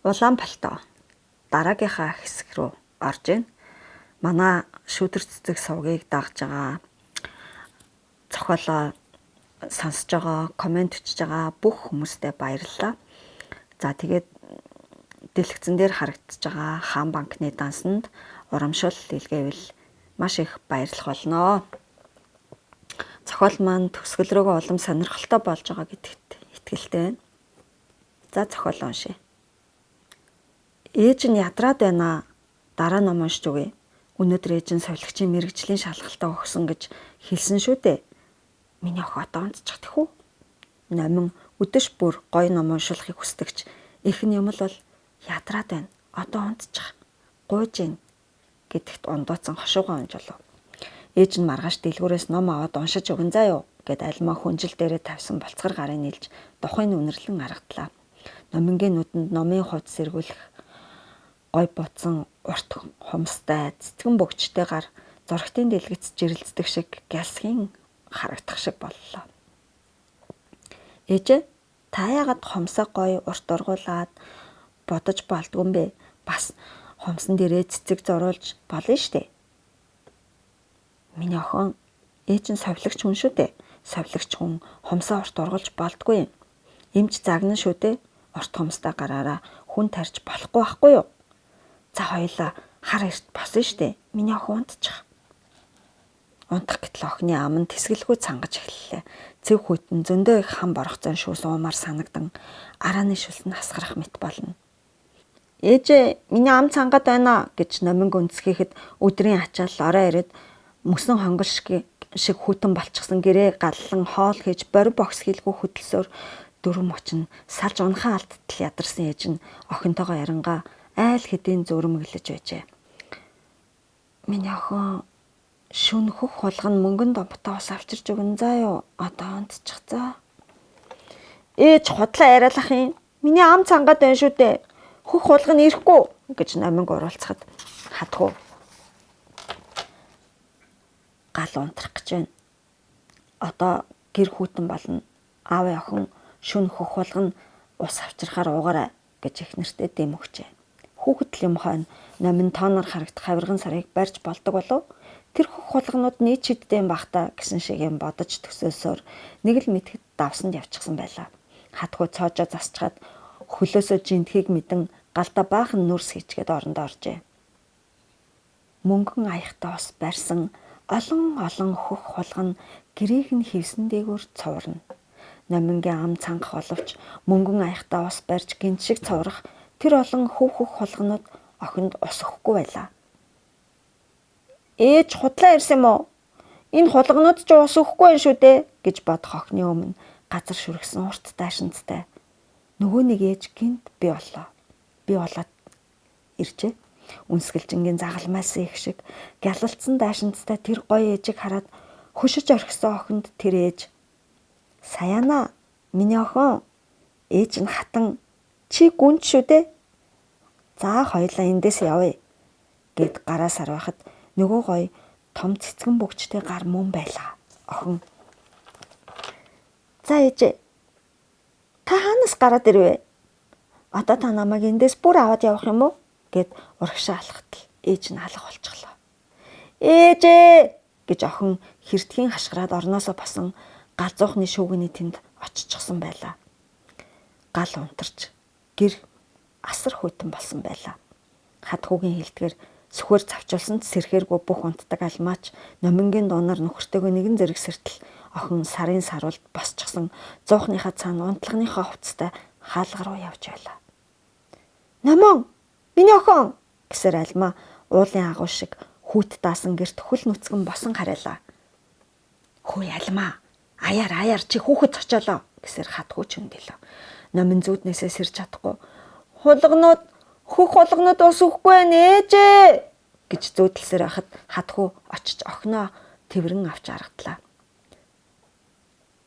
Улаан пальто дараагийнхаа хэсэг рүү орж ийн. Манай шүдэр цэцэг сувгийг дагж байгаа, зохиолоо сонсож байгаа, комент бичиж байгаа бүх хүмүүстээ баярлалаа. За тэгээд дэлгэцэн дээр харагдаж байгаа хаан банкны дансанд урамшуул илгээвэл маш их баярлах болно. Зохиол маань төгсгөл рүүгээ улам сонирхолтой болж байгаа гэдэгт итгэлтэй байна. За зохиол уншия. Ээж нь ядраад байна. Дараа ном уншиж өгье. Өнөөдөр ээж нь совилгчийн мэрэгжлийн шалгалтаа өгсөн гэж хэлсэн шүү дээ. Миний охин одоо унтчих тэхүү. Номин өдөш бүр гоё ном уншуулахыг хүсдэгч их нь юм л бол ядраад байна. Одоо унтчих. Гуйж гин гэдэгт ундууцсан хошуугаа унжуулав. Ээж нь маргааш дэлгүүрээс ном аваад уншиж өгөн заа юу гэд альмаа хүнжил дээрээ тавьсан болцгор гарын нийлж дохын үнэрлэн аргатлаа. Номингийн нүдэнд номын хувц сэргүүлэх гой буцсан урт хумстай цэцгэн бөгчтэй гар зургтын дэлгэц жирэлцдэг шиг гялсхийн харагдах шиг боллоо. Ээж та яагаад хумсаа гой урт ургуулад бодож болдгүй юм бэ? Бас хумсан дээрээ цэцэг зуруулж болно штэ. Миний охин ээж нь совилогч хүн шүү дээ. Совилогч хүн хумсаа урт ургуулж болдгүй юм. Эмч загнан шүү дээ. Урт хумстай гараараа хүн тарьж болохгүй байхгүй юу? За хоёлаа хар эрт босно штэ. Миний охин унтчих. Унтах гэтэл охины ам нь тэсгэлгүй цангаж эхэллээ. Цэв хүйтэн зөндөө их хам боргоцсон шүүс уумаар санагдан арааны шүлс нь хасгарах мэт болно. Ээж миний ам цангад байна гэж номин гүнзгийхэд өдрийн ачаал орой ирээд мөсөн хонгол шиг хүйтэн болчихсон гэрээ галлан хоол хийж бори бокс хийлгүй хөдөлсөөр дөрөв мочин салж унахаа алдтал ядарсан ээж нь охинтойгоо ярангаа айл хэдийн зүрмэглэж байжээ. Миний охин шүн хөх хулган мөнгөн домтоо ус авчирч өгөн заа юу. Одоо унтчих заа. Ээж худлаа яриалах юм. Миний ам цангаад байна шүү дээ. Хөх хулган ирэхгүй гэж номинг уруулцахад хатгуу гал унтрах гэж байна. Одоо гэр хүүтэн болно. Аавын охин шүн хөх хулган ус авчирхаар уугаарай гэж их нэртэй дэм өгчээ. Хүүхэд юм хойно номин тооноор харагдах хавирган сарыг барьж болдог болов. Тэр хөх хулганууд нийт чидтэй юм бахта гэсэн шиг юм бодож төсөөсөөр нэг л мэдхэд давсанд явчихсан байлаа. Хатгуу цоожоо засчгаад хөлөөсөө жинтхийг мэдэн галда баахан нүрс хийчгээд орондоо оржээ. Мөнгөн аяхтаа ус барьсан олон хөх хулган гэрээг нь хевсэн дээгүүр цуврна. Номингийн ам цангах боловч мөнгөн аяхтаа ус барьж гинт шиг цуврах тэр олон хөх хулганууд охинд ус өгөхгүй байлаа. Ээж худлаа ирсэн юм уу? Энэ хулганууд ч ус өгөхгүй юм шүү дээ гэж бодох охины өмнө газар шүргсэн урт дайшинцтай нөгөө нэг ээж гинт би боллоо. Би болоод иржээ. Үнсгэлжингийн загалмайсан их шиг гялалцсан дайшинцтай тэр гоё ээжийг хараад хөшөж орхисон охинд тэр ээж "Саяана, миний охин, ээж нь хатан чи гүнж шүү дээ. За хоёлаа эндээс явъя" гэд гараа сарвахад нөгөө гоё том цэцгэн бөгчтэй гар мөн байлаа. Охин "За ээж, та хаанаас гараад ирвэ? Одоо та намайг эндээс бүр аваад явах юм уу?" гэд урагшаа алхатал ээж нь алга болчихлоо. "Ээжээ" гэж охин хэртхийн хашгираад орноосоо босон галзуухны шүүгний тэнд очичихсан байлаа. Гал унтарч гэр асар хүйтэн болсон байлаа. Хатгуугийн хэлдгэр сүхөр цавчулсан сэрхээргүй бүх унтдаг алмаач номингийн дуунаар нөхөртөөгөө нэгэн зэрэг сэртэл охин сарын саруулд босчихсон зуухныхаа цаана унтлагынхаа хувцастай хаалга руу явж байлаа. "Номон, миний охин" гэсээр альмаа уулын агуу шиг хүүт даасан гэрт хөл нүцгэн босон харайлаа. "Хөөе альмаа, аяар чи хүүхэд очоолоо" гэсээр хатгуу чөндөлөө. Номин зүуднээсээ сэрж чадахгүй хөх хулганууд ус өгөхгүй байна ээжээ" гэж зөөдөлсөр байхад хатгуу очиж охиноо тэрэн авч аргатлаа.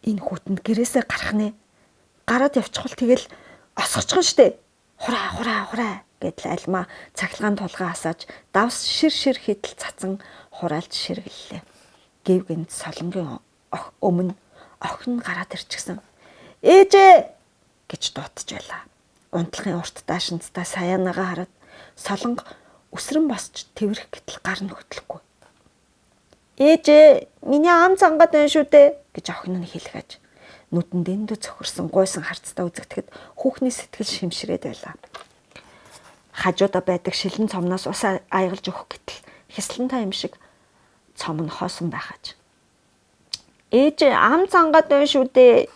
"Энэ хүүтэнд гэрээсээ гарах нэ. Гараад явчихвал тэгэл осгочихно штэ. Хураа гэдэл альмаа цахилгаан тулгаа асааж давс шир хитл цацан хураалж ширгэллээ. Гэв гэнт солонгийн өмнө охин гараад ирчихсэн. "Ээжээ" гэж дуудаж байлаа. унтлахын урт даашинзтай саяанагаа хараад Солонго өсрөн босч тэрвэрх гэтэл гар нь хөдлөхгүй. Ээжээ, миний ам цангаад байна шүү дээ гэж охин нь хэлгээж. Нүдэн дэндүү цохирсон гойсон харцтай үзэгдэхэд хүүхний сэтгэл шимшрээд байлаа. Хажуудаа байдаг шилэн цомноос ус аягалж өгөх гэтэл хэслэнтэй юм шиг цом нь хоосон байхаж. Ээж ам цангаад байна шүү дээ.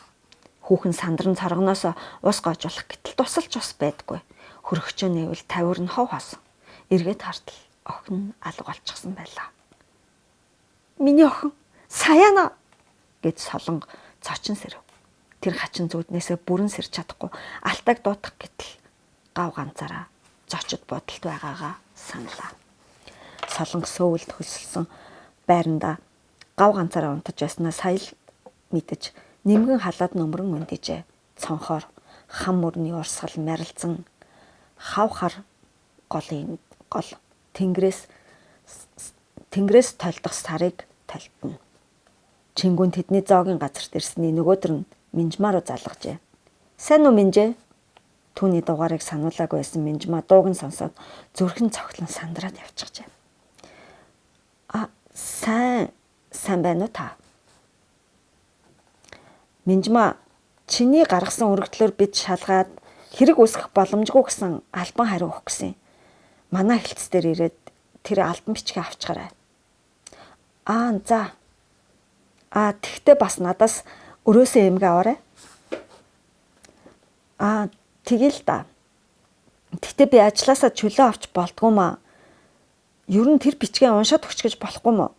Хүүхэн сандран цоргоноос ус гоожуулах гэтэл тусалж ус байдгүй. Хөргөчөө нэвэл тавир нь хов хоосон. Эргээд хартал охин нь алга болчихсон байлаа. Миний охин саяана гэж Солонго цочин сэрв. Тэр хачин зүуднээсээ бүрэн сэрч чадахгүй алтайг дуутах гэтэл гав ганцаараа зочид бодолт байгаагаа саналаа. Солонго сөүлд хөлсөлсөн байранда гав ганцаараа унтаж байснаа сая л мэдэж нэмгэн халаад нөмрөн өндижээ. Цонхоор хам мөрний урсгал марилцсан хав хар гол тэнгэрээс толдох сарыг толтно. Чингүн тэдний зоогийн газарт ирсний нөгөөдөр нь Минжмаа руу залгажээ. Сайн уу Минжээ? Түүний дугаарыг сануулаагүй байсан Минжмаа дууг нь сонсоод зүрхэн цогтлон сандраад явчихжээ. Сайн байна уу та? Минжмаа, чиний гаргасан өргөдлөөр бид шалгаад хэрэг үүсгэх боломжгүй гэсэн албан хариу өгөх гэсэн. Манай хэлтс дээр ирээд тэр албан бичгээ авчгаарай. За. Тэгтээ бас надаас өрөөсөө эмгээ аваарай. Тэгэл да. Тэгтээ би ажилласаа чөлөө авч болдгоо маа. Ер нь тэр бичгээ уншаад өгч гэж болохгүй мө?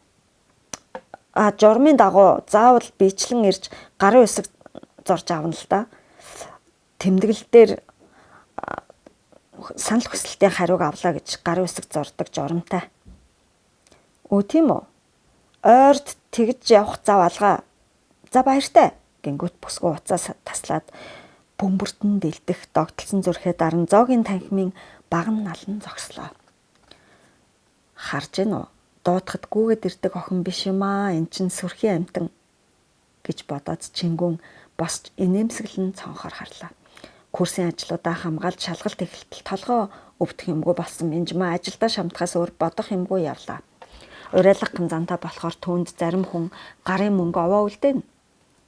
Журмын дагуу заавал бичлэн ирж гарын үсэг зорж авна л да. Тэмдэглэл дээр санал хүсэлтийн хариуг авлаа гэж гарын үсэг зордог журамтай. Тийм үү? Ойрд тэгж явах зав алгаа. За баяртай. Гингүүт бүсгүй уцаас таслаад бөмбөртөн дэлдэх догтлсон зүрхээ даран зоогийн танхимын баган налан зогслоо. Харж гин үү? Дуудахад гүгээд ирдэг охин биш юм аа. Эн чин сүрхийн амтан гэж бодоод Чингүн босч инээмсэглэн цонхоор харлаа. Курсын ажлуудаа хамгаалж шалгалт эхэлтэл толгоо өвдөх юмгүй болсон Минжмаа ажилдаа шамтахаас өөр бодох юмгүй явлаа. Урайлах зантай болохоор түүнд зарим хүн гарын мөнгө овоо үлдээн.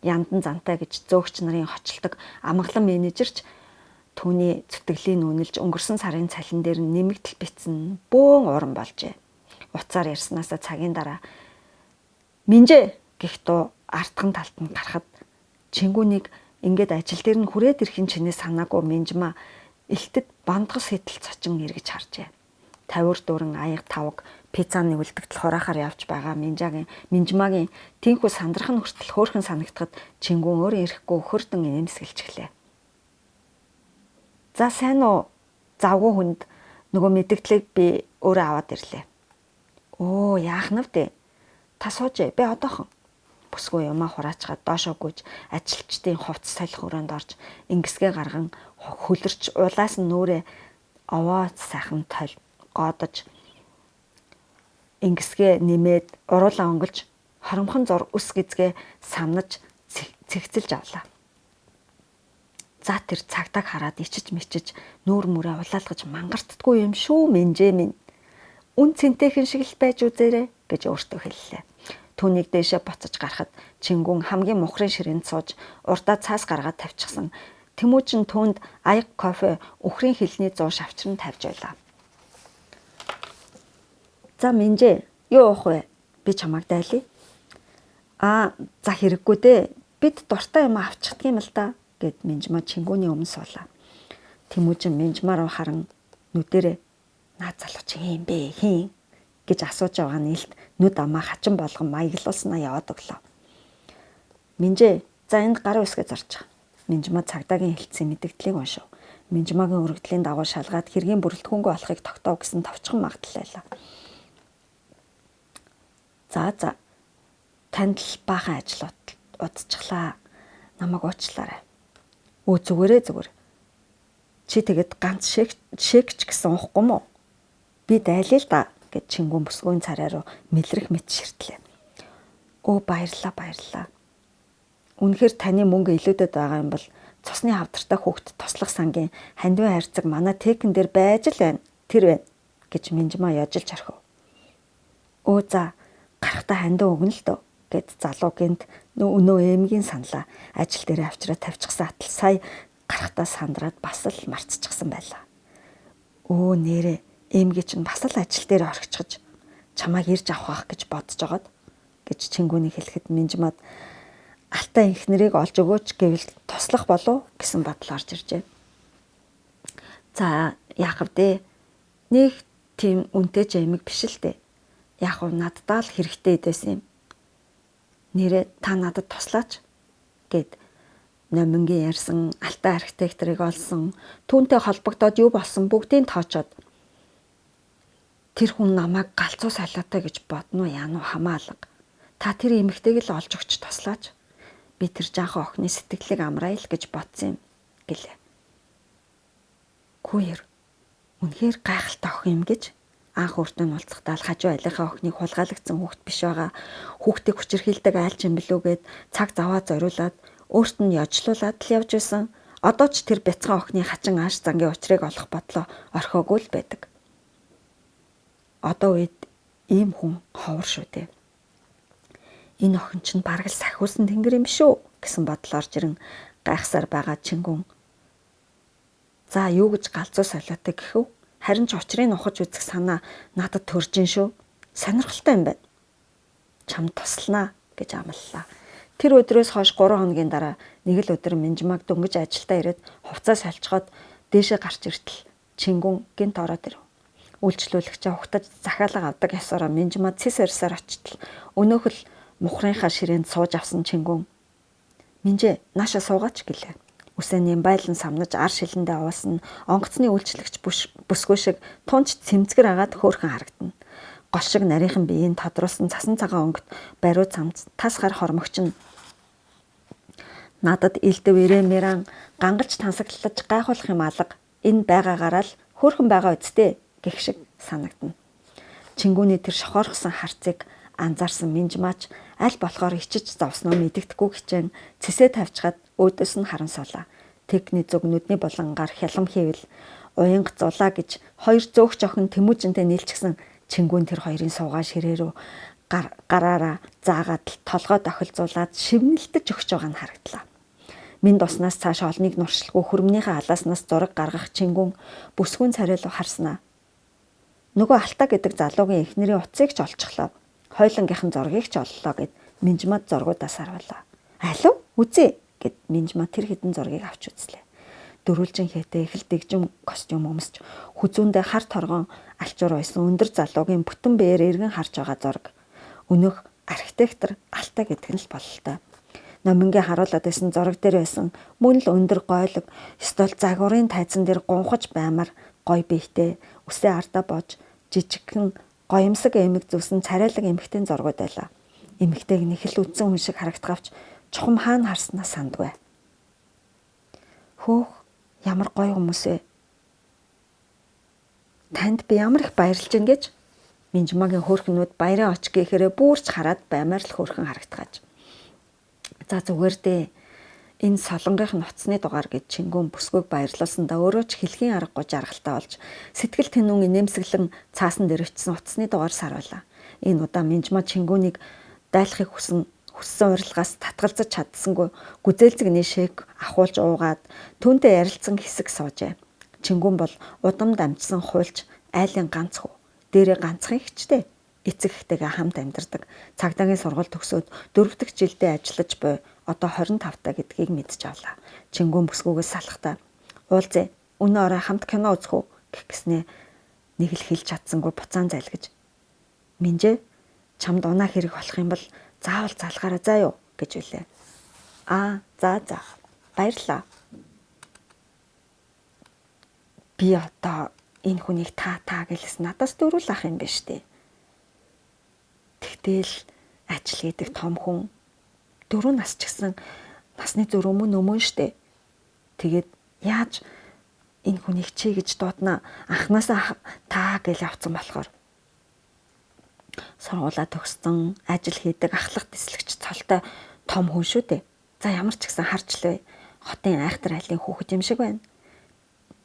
Яндан зантай гэж зөөгч нарын хоцолдог амгалан менежерч түүний зүтгэлийн үнэлж өнгөрсөн сарын цалин дээр нэмэгдэл битсэн бөөн уран болжээ. Уцаар ярьснаасаа цагийн дараа Минжээ гэх дуу артхан талд нь гарахад Чингүнийг ингээд ажил дээр нь хүрээд ирэхин чинээ санаагүй Минжмаа элтэд бандгас хэтл цочин эргэж харжээ. Тавир дүүрэн аяг тавг пиццаны үлдэгдэл хураахаар явж байгаа Минжмаагийн тийхүү сандрах нь хүртэл хөөрхөн санагдахад Чингүн өөрөө ирэхгүй хөрдөн эмсгэлж гэлээ. За сайн уу? Завгүй хүнд нөгөө мэдгдлийг би өөрөө аваад ирлээ. Яах нь вэ? Та сууж би одоохон. Бүсгүй юмаа хураачгаад доошоо гүйж ажилчдын хувцас салхи өрөөнд орж ингэсгээ гарган хөлөрч улаас нь нүрээ овоо сайхан гоодож ингэсгээ нэмээд уруулаа өнгөлж хоромхон зур ус гизгээ самнаж цэгцэлж авлаа. За тэр цагтаг хараад ичиж мичиж нүүр мүрээ улаалгаж мангартдаггүй юм шүү Минжээ минь. Үн цэнтэйхэн шиг л байж үзээрэй гэж өөртөө хэллээ. Түүнийг дээшээ буцаж гарахад Чингүн хамгийн мухрын ширээнд сууж урдаа цаас гаргаад тавьчихсан. Тэмүүжин түүнд аяг кофе өхрийн хилний 100 шавчран тавьж байлаа. За Минжээ, юу уух вэ? Би чамайг дайлъя. За хэрэггүй дээ. Бид дуртай юм авчихдаг юм л да гэд Минжмаа Чингүний өмнө суулаа. Тэмүүжин Минжмаа руу харан нүдэрээ наад залууч юм бэ хийн гэж асууж байгаа нэлт нүд амаа хачин болгон маяглуулснаа яваад өглөө. Минжээ, за энд гарын үсгээ зорчих. Минжмаа цагдаагийн хэлтсийн мэдгдлийг уншив. Минжмаагийн өргөдлийн дагуу шалгаад хэргийн бүрэлдэхүүнгүй болохыг тогтоов гэсэн товчхон магтлайлаа. За танд л баахан ажил удчихлаа. Намайг уучлаарай. Зүгээр. Чи тэгэд ганц шэкч гэсэн уухгүй мó? Би дайлъя л да гэж Чингүн бүсгүйн царай руу мэлрэх мэт ширтлээ. Баярлаа. Үнэхээр таны мөнгө илүүдэд байгаа юм бол цусны хавдартай хүүхэд туслах сангийн хандив хайрцаг манай техн дээр байж л байна. Тэр байна гэж Минжмаа яжилж орхив. Өө за гарахтаа хандив өгнө л дөө гэд залуу гинт өнөө эмгийн саналаа ажил дээр авчраад тавьчихсан атал сая гарахтаа сандраад бас л марцчихсан байлаа. Өө нэрээ эмги чинь бас л ажил дээр орхичгож чамайг ирж авах гэж бодож жагаад гэж Чингүний хэлэхэд Минжмаад алтай инхнэрийг олж өгөөч гэвэл туслах болов гэсэн бодол орж иржээ. За яах вэ? Нэг тийм үнтэй ч эмэг биш л дээ. Яг уу наддаа л хэрэгтэй байсан юм. Нэрээ та надад туслаач гэд Номингийн ярьсан алтай архитекторыг олсон, түүнтэй холбогдоод юу болсон бүгдийг тоочоод тэр хүн намайг галзуу солиотой гэж бодно уу яа нь хамаалга. Та тэр эмэгтэйг л олж өгч туслаач. Би тэр жаахан охины сэтгэлийг амраая л гэж бодсон юм гэлээ. Гүйэр үнэхээр гайхалтай охин юм гэж анх өөртөө уулзахдаа л хажуу айлынхаа охиныг хулгайлагдсан хүүхэд биш байгаа. Хүүхдийг хүчирхийлдэг айлч юм билүүгээд цаг заваа зориулаад өөрт нь яжлуулаад л явж исэн. Одоо ч тэр бяцхан охины хачин ааш зангийн учрыг олох бодлоо орхиогүй л байдаг. Одоо үед ийм хүн ховор шүү дээ. Энэ охин чинь бараг л сахиусан тэнгэр юм шүү гэсэн бодол орж ирэн гайхсаар байгаа Чингүн. За юу гэж галзуу солиотой гэхв? Харин ч учрыг ухаж үзэх санаа надад төрж ин шүү. Сонирхолтой юм байна. Чам туслана гэж амлалаа. Тэр өдрөөс хойш 3 хоногийн дараа нэг л өдөр Минжмаг дөнгөж ажилдаа ирээд хувцас солилцоход дээшээ гарч иртэл Чингүн гинт ороод ирэв. Үйлчлүүлэгчээ хугтаж захиалга авдаг ясаараа Минжмаа цэс өрсөөр очтол өнөөх л мухрынхаа ширээнд сууж авсан Чингүн. Минжээ нааша суугаач гэлээ. Үсэний байлан самнаж ар шилэндээ уусан онгоцны үйлчлэгч бүсгүй шиг тунч цэмцгэр агаад хөөрхөн харагдана. Гол шиг нарийнхан биеийн тодруулсан цасан цагаан өнгөт бариу цамц тас гар хормогч нь надад илдэв ирэмэрэн гангалж тансаглаж гайхуулах юм алга энэ байгаагаараа л хөөрхөн байгаа үсттэй гэх шиг санагдана. Чингүний тэр шохоорхсон харцыг анзаарсан Минжмаач аль болохоор ичиж зовсноо мэддэхгүй хичээн цэсээ тавьчихад өөдөөс нь харан суулаа. Техний зүг нүдний булангаар хялам хийвэл уянга зулаа гэж хоёр зөөгч охин Тэмүүжинтэй нийлчихсэн Чингүн тэр хоёрын суугаа ширээ рүү гараараа заагаад толгой тохилцуулаад шивнэлдэж өгч байгаа нь харагдлаа. Минь уснаас цааш олныг нуршилгүй хөрмнийхээ алааснаас зураг гаргах Чингүн бүсгүйн царайлуу харснаа. Нөгөө Алтаа гэдэг залуугийн эхнэрийн утсыг ч олчихлоо. Хойлонгийнхэн зургийг ч оллоо гэд Минжмад зургуудаас харуулаа. Алуу үзье гэд Минжмаа тэр хэдэн зургийг авч үзлээ. Дөрвөлжин хэтэ их л дэгжим костюм өмсч хүзүүндээ хар торгон алчуур байсан өндөр залуугийн бүтэн бээр эргэн харж байгаа зураг. Өнөөх архитектор Алтаа гэдэг нь л бололтой. Номингийн харуулад байсан зураг дээр байсан мөн л өндөр гойлог стол загварын тайзан дээр гунхаж баймар гой биетэй үсээ ардаа боож жижигхэн гоёмсог эмэг зүсэн царайлаг эмэгтэй зургууд байлаа. Эмэгтэйг нэг л үдсэн хүн шиг харагдахавч чухам хаана харснаа сандгүй. Хөөх ямар гоё хүмүүс вэ? Танд би ямар их баярлж байна гэж Минжмагийн хөөрхнүүд баярын оч гэхээрээ бүрч хараад баймаар л хөөрхөн харагдгааж. За зүгээр дээ. Энэ солонгийнх нь утасны дугаар гэж Чингүн бүсгүйг баярлуулсандаа өөрөө ч хэлхийн аргагүй жаргалтай болж сэтгэл тэнүүн инээмсэглэн цаасан дээр өчсөн утасны дугаар саруулаа. Энэ удаа Минжмаа Чингүнийг дайлахыг хүссэн урилгаас татгалзаж чадсангүй гүзээлзэгний шээг ахуулж уугаад түүнтэй ярилцсан хэсэг суужээ. Чингүн бол удам дамжсан хуульч айлын ганц хүү. Дээрээ ганцхан ихчтэй эцэг ихтэйгээ хамт амьдардаг. Цагдаагийн сургууль төгсөөд 4 дахь жилдээ ажиллаж буй одоо 25 та гэдгийг мэдж авлаа. Чингүн бүсгүйгээс салахтаа уулзъя. Өнөө орой хамт кино үзэх үү гэх гэснээ нэг л хэлж чадсангүй буцаан зайлгаж. Минжээ чамд унаа хэрэг болох юм бол заавал залгаараа заа юу гэж үлээ. За баярлаа. Би одоо энэ хүнийг та гэлээс надаас дөрүүл ах юм биш үү? Тэгтэл ажил хийдэг том хүн 4 нас ч гэсэн насны зөрүү мөн штэ. Тэгээд яаж энэ хүнийг чи гэж дуудана анханасаа та гэж авцсан болохоор сургуулаа төгссөн ажил хийдэг ахлах тэслэгч цолтой том хүн шүү дээ. За ямар ч гэсэн харж лээ. хотын айхтар айлын хүүхэд юм шиг байна.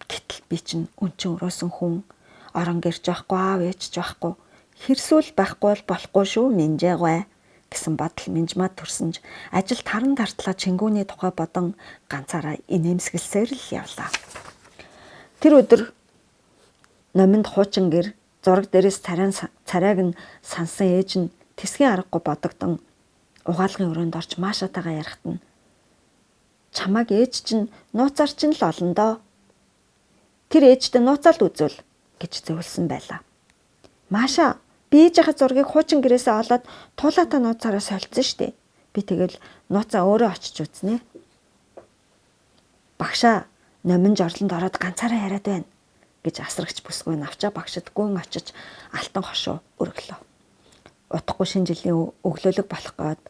Гэтэл би чинь өнчин өрөөсөн хүн, орон гэрч байхгүй, аав ээжч байхгүй, хэрсүүл байхгүй бол болохгүй шүү минжээгүй гэсэн бодол минжмад төрсөнж ажилд харан тартлаа чингүүний тухай бодон ганцаараа инээмсэглсээр л явлаа. Тэр өдөр номинд хуучин гэр зураг дээрээс царайг нь сансан ээж нь тэсгийн аргагүй бодогдсон угаалгын өрөөнд орж Машатайгаа ярихт нь чамайг ээж чинь нууцаар чинь л олон доо. Тэр ээжтэй нууцаалд үзвэл гэж зөвлөсөн байлаа. Маша би ээжийнхээ зургийг хуучин гэрээсээ олоод туулаатай нууцаараа солилцсон штэ. Би тэгэл нууцаа өөрөө очиж үзнэ. Багшаа номин жорлонд ороод ганцаараа яриад байна гэж асрагч бүсгүй навчаа багшид гүн очиж алтан хошуу өргөлөө. Утгагүй шинэ жилийн өглөөлөг болох гээд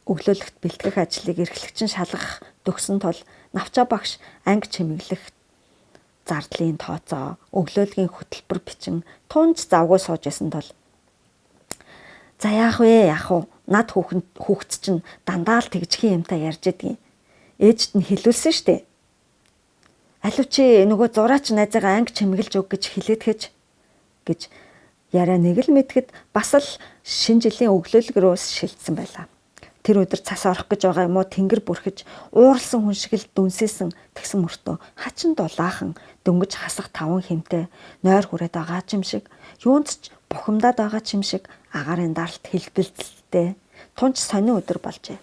өглөөлөгт бэлтгэх ажлыг эрхлэгчин шалгах төгсөн тул навчаа багш анги чимэглэх зардлын тооцоо өглөөлгийн хөтөлбөр бичин тунж завгүй сууж исэн тул за яах вэ над хүүхэд чинь дандаа л тэгжхийн юмтай ярьж идэгин ээжд нь хэлүүлсэн штэ. Алив чи нөгөө зураач найзаагаа анги чимэглэж өг гэж хэлээдгэж гэж яриа нэг л мэдгэд бас л шинэ жилийн өглөөлөг рүүс шилжсэн байлаа. Тэр өдөр цас орох гэж байгаа юм уу тэнгэр бүрхэж ууралсан хүн шиг л дүнсээсэн тэгсэн мөртөө хачин дулаахан дөнгөж хасах таван хэмтэй нойр хүрээд байгаа ч юм шиг юунд ч бухимдаад байгаа ч юм шиг агаарын даралт хэлбэлцэлтэй тунч сонин өдөр болжээ.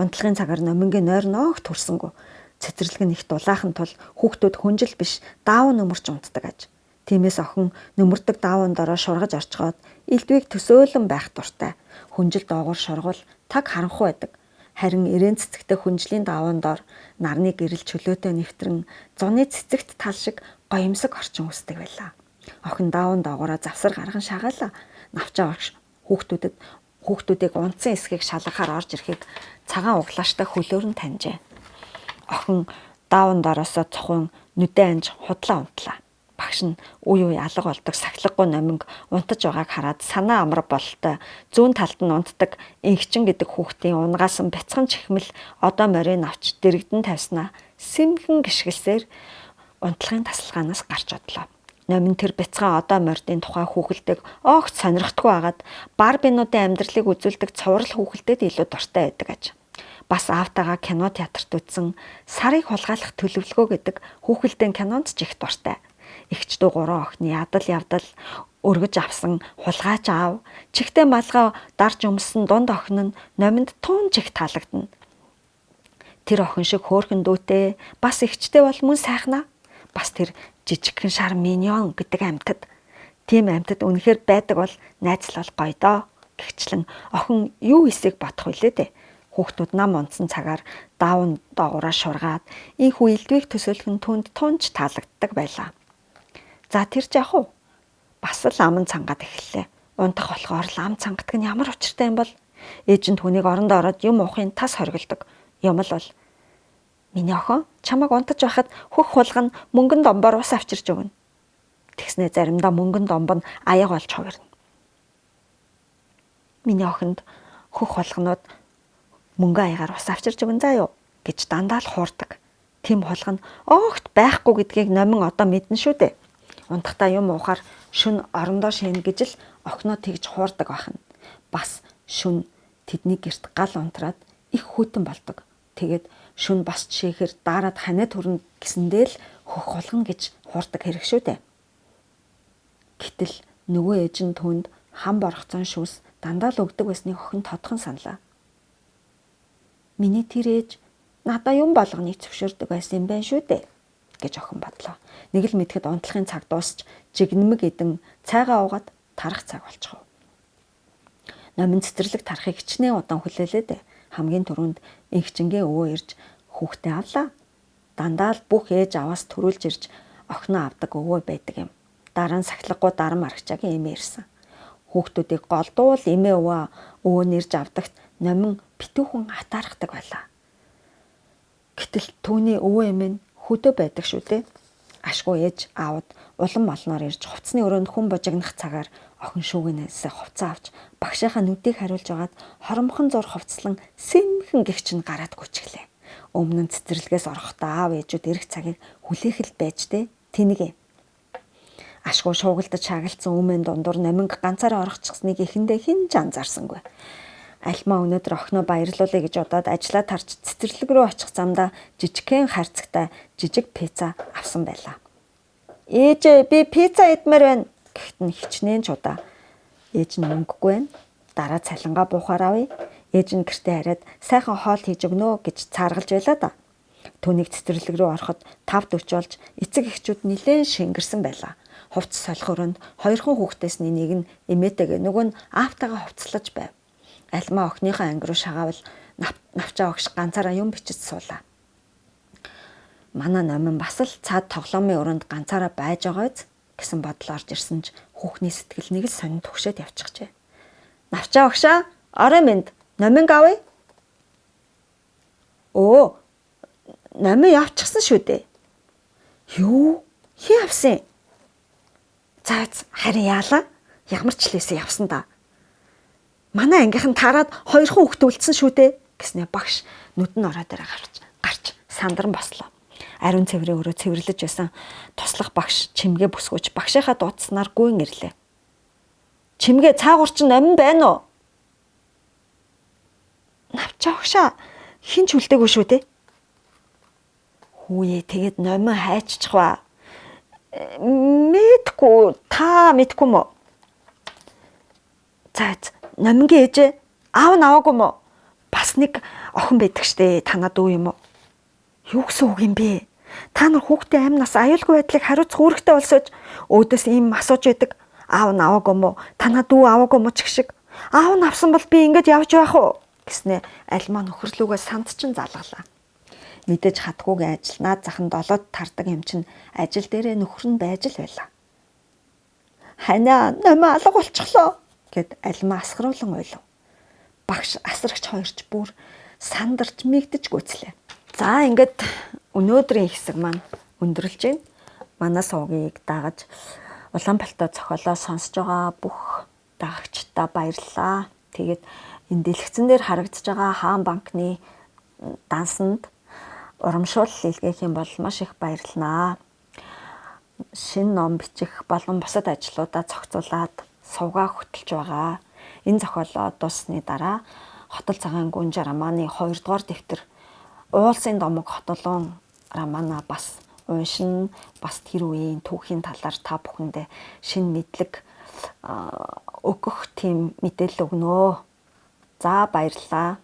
Унтлагын цагаар номингийн нойр ноог төрсөнгөө цэцэрлэг нь их дулаахан тул хүүхдүүд хүнжил биш даавн нөмөрч унтдаг аж. Тиймээс охин нөмөрдөг даавн дороо шургаж орчгоод элдвийг төсөөлөн байх дуртай. Хүнжил доогуур шургуул таг харанхуй байдаг. Харин ирээн цэцэгтэй хүнжлийн даавн дор нарны гэрэл чөлөөтэй нэвтрэн зуны цэцэгт тал шиг гоёмсог орчин үсдэг байлаа. Охин даавн доогоороо завсар гарган шагаалаа. Навчаа багш хүүхдүүдийг унтсан эсхийг шалгахаар орж ирэхийг цагаан углааштай хөлөөр нь таньжээ. Охин даавн дороосоо цохон нүдэн анж худлаа унтлаа. Багш нь үе алга болдог сахилгагүй номинг унтаж байгааг хараад санаа амар бололтой зүүн талд нь унтдаг инхчин гэдэг хүүхдийн унгаасан бяцхан чихмэл одоо морин авч дэрэгдэн тавьснаа сэмхэн гიშгэлсээр унтлагын тасалгаанаас гарч одлоо. Номин тэр бяцхан одоо мордын тухай хүүхэлдэг огт сонирхдаггүй хагаад барбинуудын амьдралыг үзүүлдэг цуврал хүүхэлдэд илүү дуртай байдаг аж. Бас аавтайгаа кино театрт үзсэн сарыг хулгайлах төлөвлөгөө гэдэг хүүхэлдэйн кинонд ч их дуртай. Эгч дүү 3 охины ядал явдал өргөж авсан хулгайч аав чихтэй малгай дарж өмссөн дунд охин нь номинд туун чих таалагдана. Тэр охин шиг хөөрхөн дүүтэй бас эгчтэй бол мөн сайхнаа. Бас тэр жижигхэн шар миньон гэдэг амьтад. Тийм амьтад үнэхээр байдаг бол найзлал гоё доо. Гэгчлэн охин юу хийсийг бодох вүлээ дээ. Хүүхдүүд нам унтсан цагаар даавн доогоороо шургаад инхүү элдвийг төсөөлөх нь түнд тунж таалагддаг байлаа. За тэр ч яг уу бас л аман цангаад эхэллээ. Унтах болохоор л ам цангадаг нь ямар учиртай юм бол ээж нь түүнийг орондоо ороод юм уухын тас хоригддог. Юм л бол миний охин чамайг унтаж байхад хөх хулгана мөнгөн домбоор ус авчирч өгнө. Тэгснэ заримдаа мөнгөн домбон аяг болж хувирна. Миний охинд хөх хулганууд мөнгө аягаар ус авчирч өгнө заа юу гэж дандаа л хуурдаг. Тим хулгана огт байхгүй гэдгийг номин одоо мэднэ шүү дээ. Унтахтаа юм уухаар шүн орондоо шийнэ гэж л охиноо тэгж хуурдаг байна. Бас шүн тэдний герт гал унтраад их хүйтэн болдог. Тэгээд шүн бас жишээхээр дараад ханаа төрнө гэсэндээ л хөх хулгана гэж хуурдаг хэрэг шүү дээ. Гэтэл нөгөө ээж нь түнд хам боргоцсон шүүс дандаа л өгдөг байсныг охин тодхон саналаа. Миний тэр ээж надаа юм болгоныг зөвшөөрдөг байсан юм байна шүү дээ гэж охин бодлоо. Нэг л мэдхэд унтлахын цаг дуусч жигнэмэг идэн цайгаа уугаад тарах цаг болчихов. Номин цэцэрлэг тарахыг хичнээн удаан хүлээлээ дээ. Хамгийн түрүүнд инхчингийн өвөө ирж хүүхдээ авлаа. Дандаа л бүх ээж аваас төрүүлж ирж охиноо авдаг өвөө байдаг юм. Дараа нь сахилгагүй дарам аргачаагийн эмээ ирсэн. Хүүхдүүдийг голдуул эмээ өвөө нэрж авдагт номин битүүхэн атаархдаг байлаа. Гэтэл түүний өвөө эмээ нь хөдөө байдаг шүү дээ. Ашгүй ээж аавд улам молноор ирж хувцсны өрөөнд хүн божигнах цагаар охин шүүгнээсээ хувцас авч багшийнхаа нүдийг хариулж агаад хоромхон зур хувцлан сэмхэн гихч нь гараад гүчглээ. Өмнө нь цэцэрлэгээс орохдоо аав ээжүүд эрэх цагийг хүлээх л байж дээ. Тэнэг юм. Ашгүй шуугилдаж шаагилцсан өмнө дундуур номинг ганцаараа орохчихсныг эхэндээ хэн ч анзаарсангүй. Альмаа өнөөдөр охиноо баярлуулъя гэж бодоод ажлаа тарж цэцэрлэг рүү очих замдаа жижигхэн харцагтай жижиг пицца авсан байлаа. Ээжээ би пицца идмээр байна гэхэд нь хичнээн чудаа. Ээж нь мөнгөгүй байна. Дараа цалингаа буухаар авъя. Ээж нь гэртээ хараад сайхан хоол хийж өгнө гэж цааргалж байлаа да. Түүнийг цэцэрлэг рүү ороход 5:40 болж эцэг эхчүүд нилээн шингэрсэн байлаа. Хувцс солих өрөөнд 2 хүүхдээсний нэг нь эмээтэйгээ нөгөө нь аавтайгаа хувцлаж байв. Альмаа охиныхоо анги руу шагаавал навчаа огш ганцаараа юм бичиж суулаа. Манай номин бас л цаад тоглоомын өрөөнд ганцаараа байж байгааз гэсэн бодол орж ирсэн ч хүүхний сэтгэл нэг л сонин төгшөөд явчихжээ. Навчаа огшаа орой минь номин авъя. Оо номин явчихсан шүү дээ. Юу? Хин авсан? Цаац харин яалаа? Ямар ч лээсээ явсан да. Манай ангийнхан тараад 2 хүүхэд үлдсэн шүү дээ гэснээр багш нүд нь ороо дээр гарч сандран бослоо. Ариун цэврийн өрөө цэвэрлэж байсан туслах багш чимгээ бүсгүйч багшийнхаа дуудснаар гүйн ирлээ. Чимгээ цаагуур чинь номин байна уу? Навчаа огшаа хин ч үлдээгүй шүү дээ. Хүүе тэгээд номин хайчих ба. Мэдгүй та мэдгүй мө? Цаац номингийн ээжээ аав нь аваагүй мө? Бас нэг охин байдаг штэ танаа дүү юм уу? Юу гэсэн үг юм бэ? Та нар хүүхдээ амь нас аюулгүй байдлыг хариуцах үүрэгтэй болсооч өөдөөс ийм асууж байдаг. Аав нь аваагүй мө? Танаа дүү аваагүй мө ч гэх шиг. Аав нь авсан бол би ингэж явж байх уу? Гэснээ альмаа нөхөрлүүгээ санд чин залгалаа. Мэдээж хатгуугийн ажил наад захын долоод тардаг юм чин ажил дээрээ нөхөр нь байж л байлаа. Ханаа намаа алга болчихлоо гэд альмаа асгаруулan ойлов. Багш асрагч хоёрч бүр сандарч мигдэж гүйцлээ. За ингээд өнөөдрийн хэсэг маань өндөрлж байна. Манай суугийг дагаж Улаанбаатар зохиолоо сонсож байгаа бүх дагагчдаа баярлалаа. Тэгээд энэ дэлгэцэн дээр харагдаж байгаа Хаан банкны дансанд урамшуулал илгээх юм бол маш их баярлнаа. Шинэ ном бичих болон бусад ажлуудаа зохицуулаад сувгаа хөтөлж байгаа. Энэ зохиолоо дуусны дараа Хотол цагаан гүнж романы 2 дугаар дэвтэр Уулсын домог хотолон романа бас уншин бас тэр үеийн түүхийн талаар та бүхэндээ шинэ мэдлэг өгөх тийм мэдээлэл өгнө. За баярлалаа.